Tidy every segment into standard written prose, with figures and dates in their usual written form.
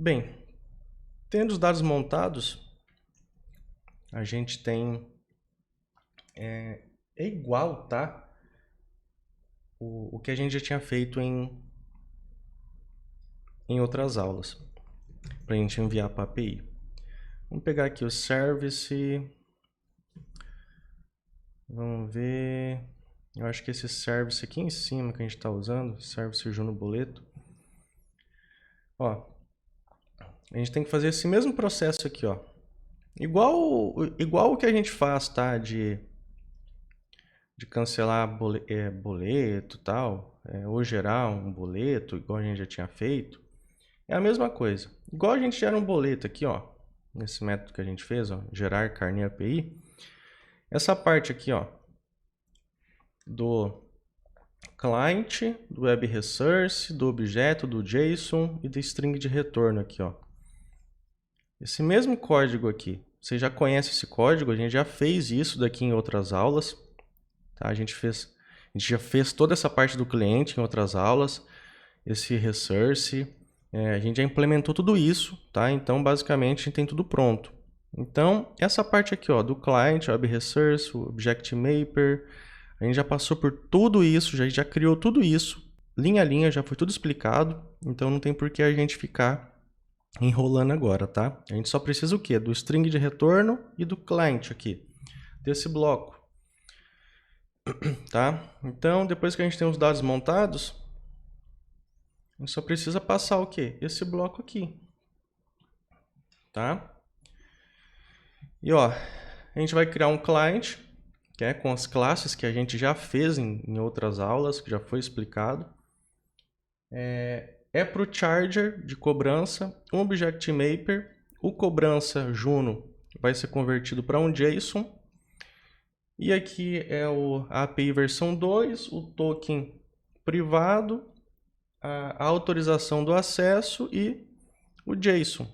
Bem, tendo os dados montados, a gente tem... É igual, tá? O que a gente já tinha feito em outras aulas, para a gente enviar para a API. Vamos pegar aqui o service. Vamos ver. Eu acho que esse service aqui em cima que a gente está usando, service Juno Boleto. Ó, a gente tem que fazer esse mesmo processo aqui, ó. Igual o que a gente faz, tá? De cancelar boleto e tal, ou gerar um boleto, igual a gente já tinha feito. É a mesma coisa. Igual a gente gera um boleto aqui, ó, nesse método que a gente fez, ó, gerar carnê API. Essa parte aqui, ó, do client, do web resource, do objeto, do JSON e do string de retorno aqui, ó. Esse mesmo código aqui, você já conhece esse código, a gente já fez isso daqui em outras aulas, tá? A gente já fez toda essa parte do cliente em outras aulas, esse resource, a gente já implementou tudo isso, tá? Então, basicamente, a gente tem tudo pronto. Então, essa parte aqui, ó, do client, web resource, object mapper, a gente já passou por tudo isso, já criou tudo isso, linha a linha, já foi tudo explicado, então não tem por que a gente ficar enrolando agora, tá? A gente só precisa o quê? Do string de retorno e do client aqui, desse bloco, tá? Então, depois que a gente tem os dados montados, a gente só precisa passar o quê? Esse bloco aqui, tá? E ó, a gente vai criar um client, que é com as classes que a gente já fez em outras aulas, que já foi explicado. Para o charger de cobrança, um object mapper, o cobrança Juno vai ser convertido para um JSON. E aqui é a API versão 2, o token privado, a autorização do acesso e o JSON.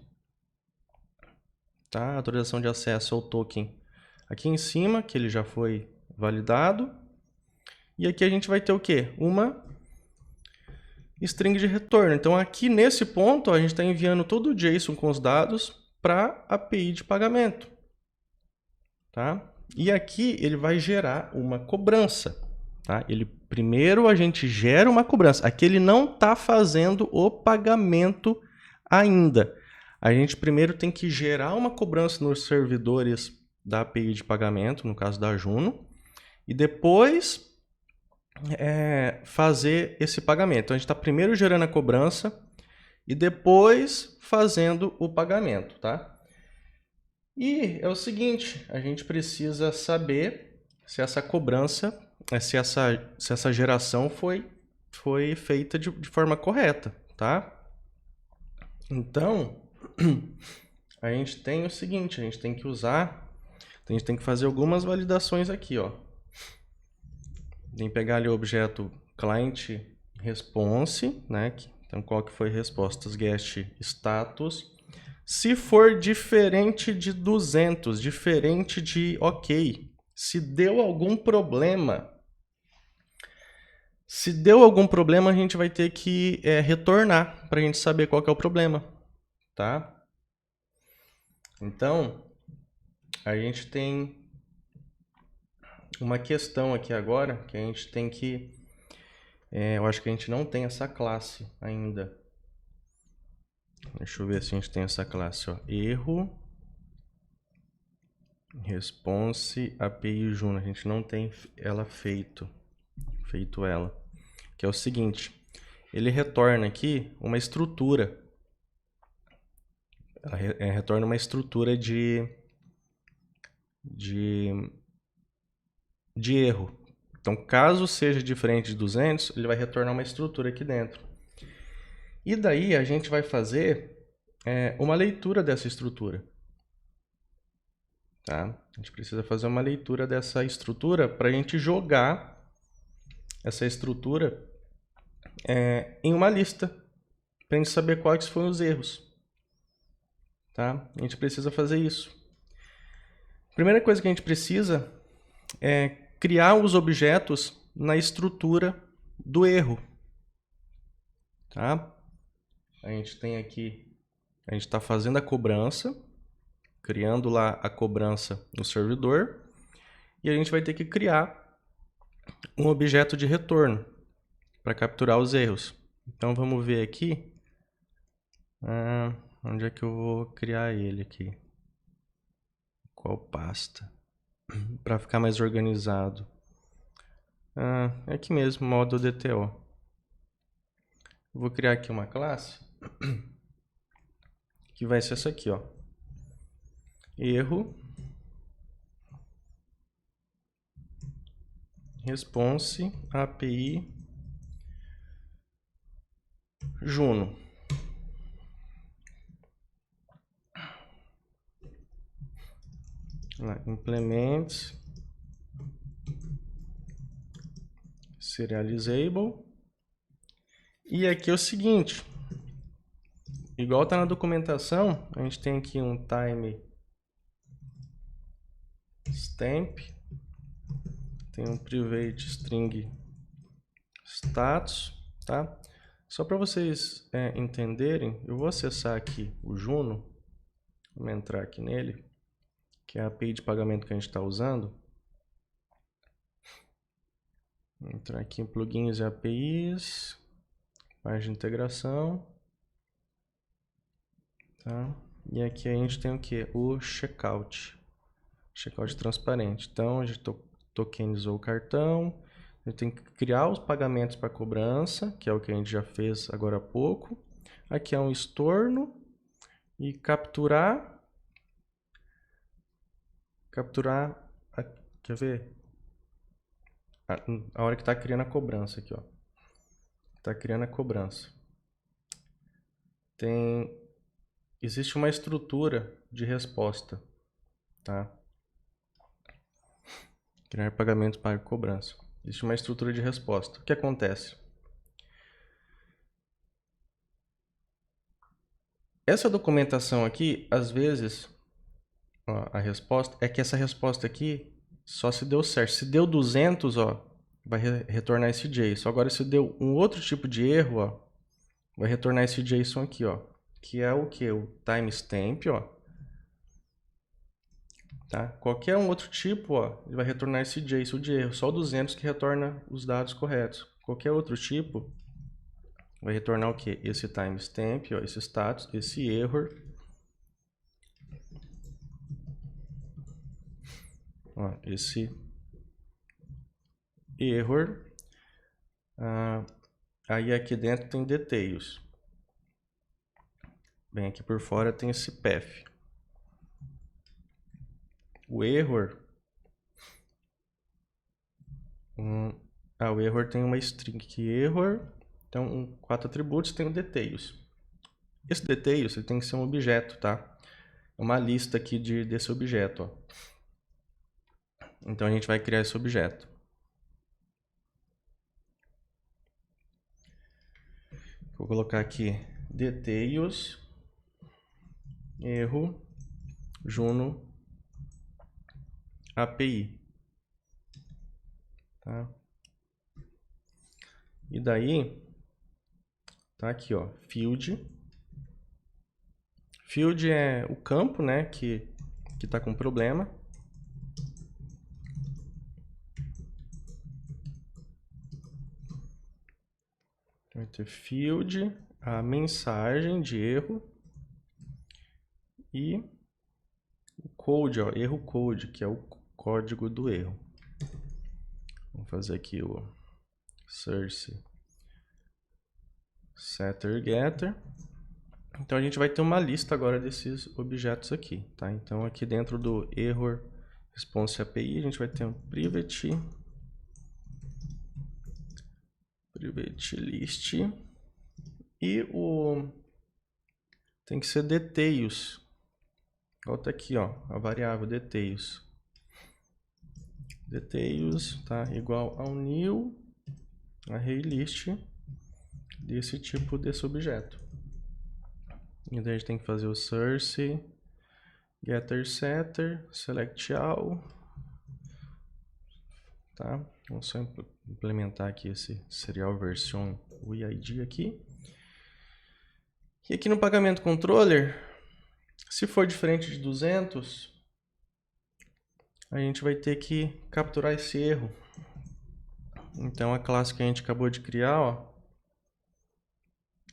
Tá? A autorização de acesso ao token aqui em cima, que ele já foi validado. E aqui a gente vai ter o quê? Uma string de retorno. Então aqui nesse ponto a gente está enviando todo o JSON com os dados para a API de pagamento. Tá? E aqui ele vai gerar uma cobrança. Tá? Primeiro a gente gera uma cobrança. Aqui ele não está fazendo o pagamento ainda. A gente primeiro tem que gerar uma cobrança nos servidores da API de pagamento, no caso da Juno, e depois fazer esse pagamento. Então, a gente está primeiro gerando a cobrança e depois fazendo o pagamento, tá? E é o seguinte, a gente precisa saber se essa cobrança, se essa geração foi feita de forma correta, tá? Então, a gente tem o seguinte, a gente tem que fazer algumas validações aqui, ó. Tem que pegar ali o objeto client response, né? Então, qual que foi respostas get status. Se for diferente de 200, diferente de ok, se deu algum problema, a gente vai ter que retornar para a gente saber qual que é o problema, tá? Então, a gente tem uma questão aqui agora que a gente tem que... eu acho que a gente não tem essa classe ainda. Deixa eu ver se a gente tem essa classe, ó. Erro response API Juno. A gente não tem ela feito ela. Que é o seguinte, ele retorna aqui uma estrutura. Ela retorna uma estrutura de erro. Então, caso seja diferente de 200, ele vai retornar uma estrutura aqui dentro. E daí a gente vai fazer uma leitura dessa estrutura. Tá? A gente precisa fazer uma leitura dessa estrutura para a gente jogar essa estrutura em uma lista, para a gente saber quais foram os erros. Tá? A gente precisa fazer isso. A primeira coisa que a gente precisa é criar os objetos na estrutura do erro. Tá? A gente tem aqui A gente está fazendo a cobrança, criando lá a cobrança no servidor, e a gente vai ter que criar um objeto de retorno para capturar os erros. Então vamos ver aqui, onde é que eu vou criar ele aqui? Qual pasta? Para ficar mais organizado. É aqui mesmo, modo DTO. Vou criar aqui uma classe que vai ser essa aqui, ó. Erro response API Juno. Implement serializable. E aqui é o seguinte, igual está na documentação, a gente tem aqui um time stamp, tem um private string status, tá? Só para vocês entenderem, eu vou acessar aqui o Juno, vamos entrar aqui nele, que é a API de pagamento que a gente está usando. Vou entrar aqui em plugins e APIs, página de integração, tá? E aqui a gente tem o que? O checkout. Checkout transparente. Então a gente tokenizou o cartão. A gente tem que criar os pagamentos para cobrança, que é o que a gente já fez agora há pouco. Aqui é um estorno e capturar. Quer ver? A hora que está criando a cobrança aqui, ó. Está criando a cobrança. Existe uma estrutura de resposta, tá? Criar pagamento para cobrança. Existe uma estrutura de resposta. O que acontece? Essa documentação aqui, às vezes, ó, a resposta é que essa resposta aqui só se deu certo. Se deu 200, ó, vai retornar esse JSON. Agora, se deu um outro tipo de erro, ó, vai retornar esse JSON aqui, ó, que é o que? O timestamp, ó. Tá? Qualquer um outro tipo, ó, ele vai retornar esse JSON de erro. Só o 200 que retorna os dados corretos. Qualquer outro tipo vai retornar o que? Esse timestamp, ó, esse status, esse error. Ó, esse error. Aí aqui dentro tem details. Bem, aqui por fora tem esse path. O error. O error tem uma string que error. Então, 4 atributos tem o details. Esse details ele tem que ser um objeto, tá? É uma lista aqui desse objeto, ó. Então a gente vai criar esse objeto. Vou colocar aqui details erro Juno API, tá? E daí tá aqui, ó, field. Field é o campo, né, que tá com problema. Vai ter field, a mensagem de erro e o code, ó, erro code, que é o código do erro. Vamos fazer aqui o source setter getter. Então a gente vai ter uma lista agora desses objetos aqui, tá? Então aqui dentro do error response API a gente vai ter um private list e tem que ser details. Volta aqui, ó, a variável details. Details tá igual ao new array list desse tipo desse objeto. E daí a gente tem que fazer o source getter setter select all, tá? Vamos só implementar aqui esse serial version UID aqui. E aqui no pagamento controller, se for diferente de 200, a gente vai ter que capturar esse erro. Então a classe que a gente acabou de criar, ó,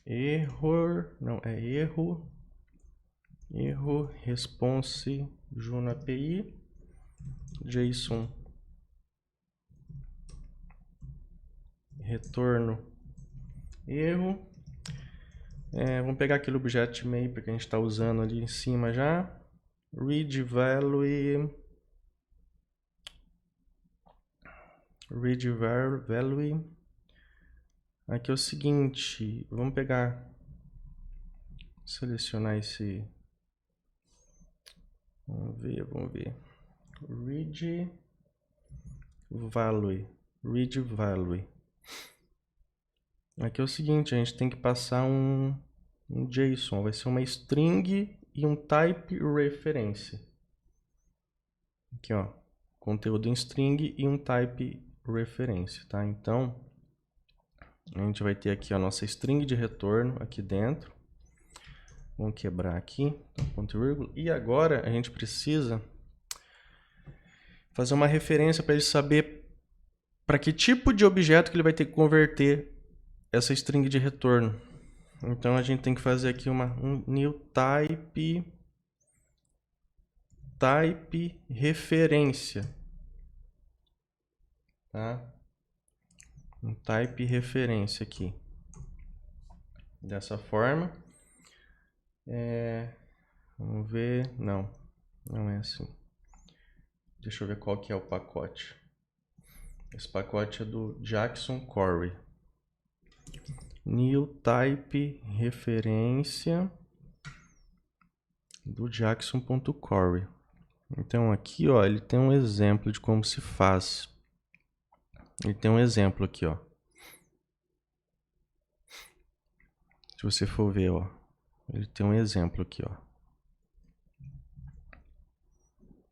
erro response Juno API JSON retorno erro. Vamos pegar aquele objeto map que a gente está usando ali em cima já. Read value aqui é o seguinte, vamos pegar, selecionar esse, vamos ver, read value. Aqui é o seguinte, a gente tem que passar um JSON, vai ser uma string e um type referência. Aqui, ó, conteúdo em string e um type referência, tá? Então, a gente vai ter aqui a nossa string de retorno aqui dentro. Vamos quebrar aqui, ponto e vírgula. E agora a gente precisa fazer uma referência para ele saber para que tipo de objeto que ele vai ter que converter essa string de retorno. Então a gente tem que fazer aqui um new type referência, tá? Um type referência aqui, dessa forma. Vamos ver, não é assim. Deixa eu ver qual que é o pacote. Esse pacote é do Jackson Corey. New type referência do Jackson.Corey. Então aqui, ó, ele tem um exemplo de como se faz. Ele tem um exemplo aqui, ó. Se você for ver, ó, ele tem um exemplo aqui, ó.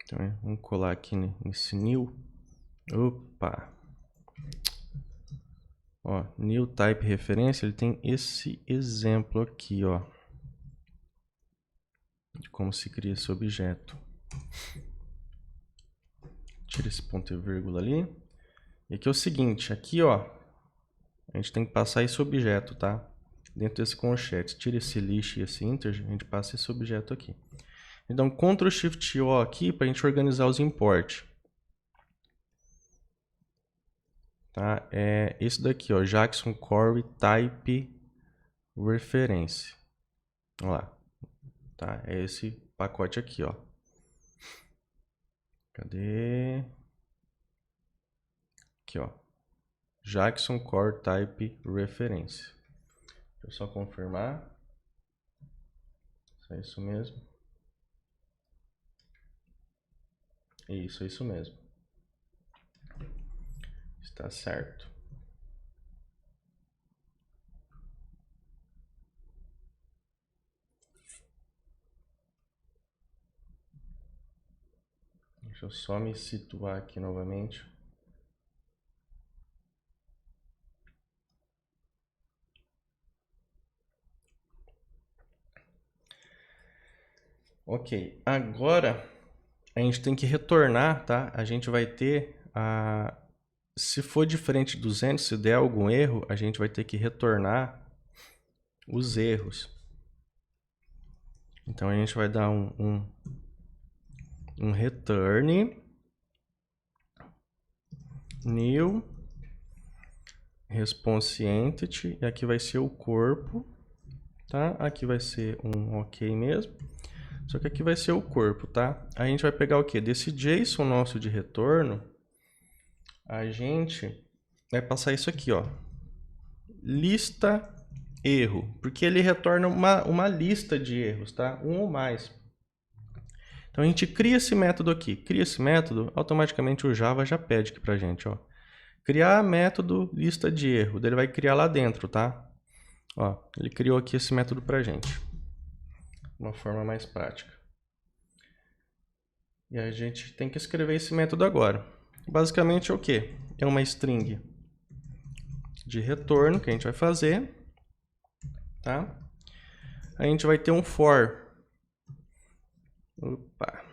Então, vamos colar aqui nesse new. Opa! Ó, new type referência, ele tem esse exemplo aqui, ó, de como se cria esse objeto. Tira esse ponto e vírgula ali. E aqui é o seguinte, aqui, ó, a gente tem que passar esse objeto, tá? Dentro desse conchete. Tira esse list e esse integer, a gente passa esse objeto aqui. Então, Ctrl Shift O aqui para a gente organizar os import. Tá? É esse daqui, ó, Jackson Corey Type Reference. Olha lá. Tá? É esse pacote aqui, ó. Cadê? Aqui, ó. Jackson Core Type Reference. Deixa eu só confirmar. Se é isso mesmo. Isso, é isso mesmo. Está certo. Deixa eu só me situar aqui novamente. Ok, agora a gente tem que retornar, tá? A gente vai ter a... Se for diferente de 200, se der algum erro, a gente vai ter que retornar os erros. Então a gente vai dar um return new response entity, e aqui vai ser o corpo, tá? Aqui vai ser um ok mesmo, só que aqui vai ser o corpo, tá? A gente vai pegar o que? Desse JSON nosso de retorno, a gente vai passar isso aqui, ó, lista erro, porque ele retorna uma lista de erros, tá? Um ou mais. Então a gente cria esse método aqui, cria esse método, automaticamente o Java já pede aqui pra gente, ó, criar método lista de erro, ele vai criar lá dentro, tá? Ó, ele criou aqui esse método pra gente, de uma forma mais prática. E a gente tem que escrever esse método agora. Basicamente é o quê? É uma string de retorno que a gente vai fazer, tá? a gente vai ter um for. Opa.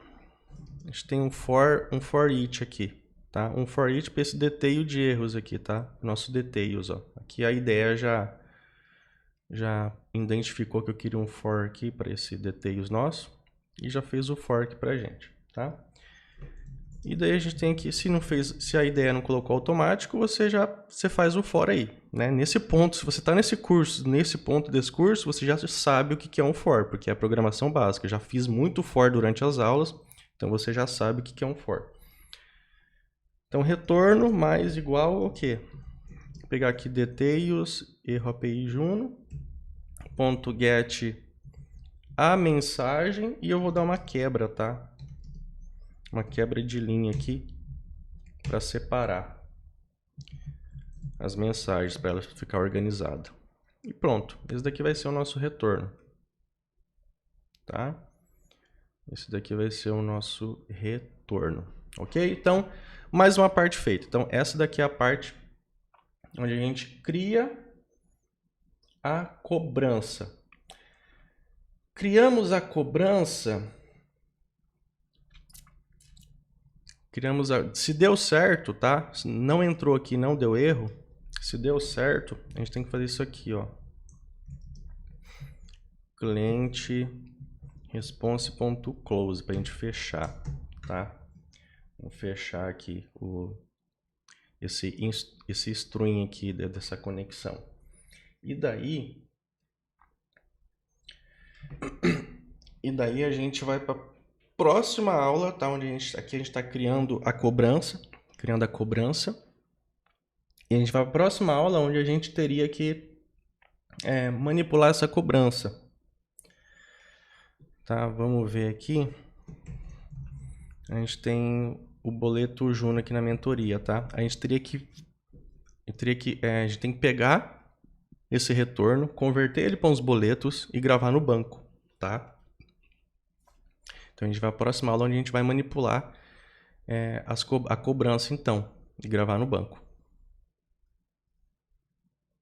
A gente tem um for each aqui, tá? Um for each para esse detail de erros aqui, tá? Nosso details, ó. Aqui a ideia já identificou que eu queria um for aqui para esse details nosso e já fez o for aqui pra gente, tá? E daí a gente tem aqui, se a ideia não colocou automático, você faz o for aí, né? Nesse ponto, se você está nesse ponto desse curso, você já sabe o que é um for, porque é a programação básica. Eu já fiz muito for durante as aulas, então você já sabe o que é um for. Então, retorno mais igual ao quê? Vou pegar aqui details, erro API Juno, ponto get a mensagem e eu vou dar uma quebra, tá? Uma quebra de linha aqui para separar as mensagens, para ela ficar organizada. E pronto, esse daqui vai ser o nosso retorno, tá? Esse daqui vai ser o nosso retorno, ok? Então, mais uma parte feita. Então, essa daqui é a parte onde a gente cria a cobrança. Criamos a cobrança... Se deu certo, tá? Se não entrou aqui, não deu erro. Se deu certo, a gente tem que fazer isso aqui, ó. Cliente response.close para a gente fechar, tá? Vou fechar aqui esse string aqui dessa conexão. E daí a gente vai para próxima aula, tá? Onde aqui a gente está criando a cobrança. E a gente vai para a próxima aula onde a gente teria que manipular essa cobrança. Tá? Vamos ver aqui. A gente tem o boleto Juno aqui na mentoria, tá? A gente teria que a gente tem que pegar esse retorno, converter ele para uns boletos e gravar no banco, tá? Então, a gente vai para a próxima aula onde a gente vai manipular a cobrança, então, e gravar no banco.